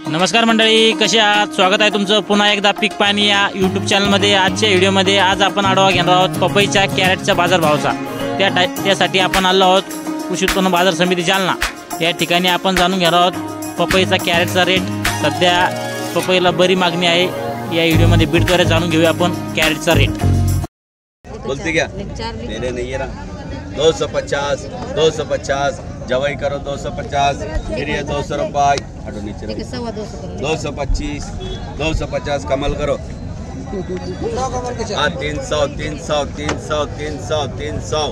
नमस्कार मंडळी, कसे आहात? स्वागत आहे तुमचं पुन्हा एकदा पीक पाणी या यूट्यूब चॅनलमध्ये। आजच्या व्हिडिओमध्ये आज आपण आढावा घेणार आहोत पपईच्या कॅरेटच्या बाजारभावाचा। त्यासाठी आपण आलो आहोत कृषी उत्पन्न बाजार समिती जालना। या ठिकाणी आपण जाणून घेणार आहोत पपईचा कॅरेटचा रेट। सध्या पपईला बरी मागणी आहे। या व्हिडिओमध्ये बीडद्वारे जाणून घेऊया आपण कॅरेटचा रेट। बोलते क्या मेरे नहीं है ना 250 250 जवाई करो 250 फिर ये 200 रुपये हटो नीचे 225 250 कमल करो। हाँ 300 300 300 300 300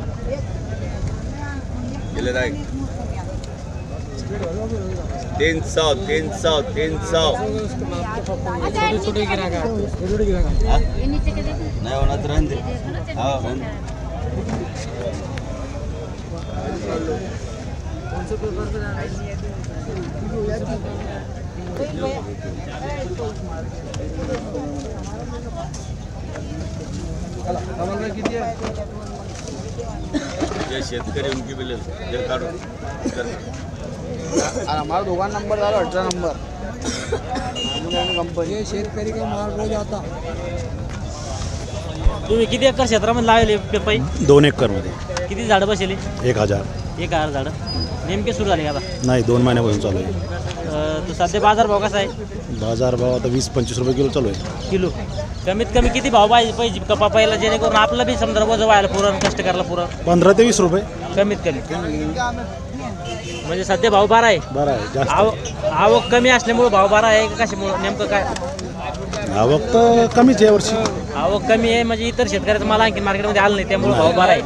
ले रहा 300 300 300 नहीं होना तो रहने दे। हाँ ये शेतकरी उनकी बिल काढो। हमारा दुकान नंबर डालो 18 नंबर कंपनी शेतकरी का माल रोज आता। तुम्ही किती एकर क्षेत्रामध्ये लावले पपई? 2 एकरमध्ये। किती झाडं बसले? 1000 झाडं नेमके सुरू झाले आता? नाही, 2 महिन्यापासून चालू आहे। तर सध्या बाजारभाव कसा आहे? बाजारभाव आता 20-25 रुपये किलो चालू आहे। किलो कमीत कमी किती भाव पाहिजे पपईला, जेणेकरून आपलं बी समजा वजन व्हायला पुरण, कष्ट करायला पुरण? 15 ते 20 रुपये कमीत कमी। म्हणजे सध्या भाव 12 आहे। 12 आहे जास्त। आवक कमी असल्यामुळे भाव 12 आहे का कशामुळे, नेमकं काय? आवक तर कमीच आहे वर्षी। आवक कमी आहे म्हणजे इतर शेतकऱ्याचं माल आणखी मार्केटमध्ये आलं नाही, त्यामुळे भाव 12 आहे।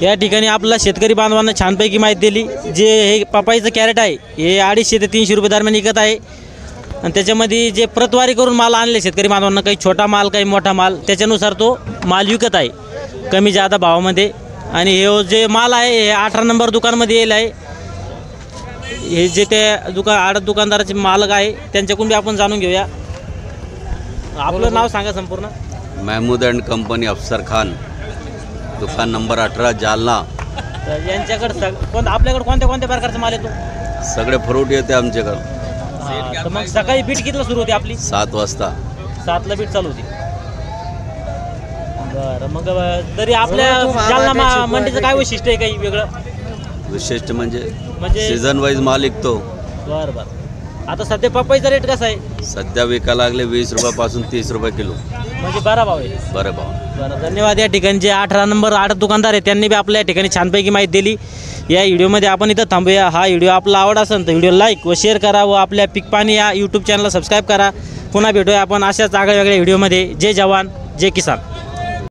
या ठिकाणी आपला शेतकरी बांधवांना छानपैकी माहिती दिली। जे हे पपईचं कॅरेट आहे हे 250 ते 300 रुपये दरम्यान विकत आहे। आणि त्याच्यामध्ये जे प्रतवारी करून माल आणले शेतकरी बांधवांना, काही छोटा माल काही मोठा माल, त्याच्यानुसार तो माल विकत आहे कमी जादा भावामध्ये। आणि हे जे माल आहे हे 18 नंबर दुकानमध्ये येईल आहे। हे जे ते आडत दुकानदाराचे मालक आहे त्यांच्याकडून बी आपण जाणून घेऊया। आपलं नाव सांगा संपूर्ण। महमूद एंड कंपनी अफसर खान, दुकान नंबर 18 जालना। तर यांच्याकडे आपल्याकडे कोणत्या कोणत्या प्रकारचा माल येतो? सगळे फ्रूट येते आमच्याकडे। तर मग सकाळी बीट कितीला सुरू होते आपली? 7 वाजता। 7ला बीट चालू होती। बरं, मग तरी आपल्या जालना मंडीचं काय वैशिष्ट्य आहे काही वेगळं? विशिष्ट म्हणजे सीझन वाईज माल विकतो। बरं बरं। आता सध्या पपईचा रेट कसा आहे? सध्या विकायला लागले 20 रुपयापासून 30 रुपये किलो। म्हणजे बरा भाव आहे? बरं भाव। बरं, धन्यवाद। या ठिकाणी जे 18 नंबर आडत दुकानदार आहे त्यांनी बी आपल्या या ठिकाणी छानपैकी माहिती दिली। या व्हिडिओमध्ये आपण इथं थांबूया। हा व्हिडिओ आपला आवड असेल तर व्हिडिओ लाईक व शेअर करा व आपल्या पीक पाणी या यूट्यूब चॅनलला सबस्क्राईब करा। पुन्हा भेटूया आपण अशाच आगळ्या वेगळ्या व्हिडिओमध्ये। जय जवान जय किसान।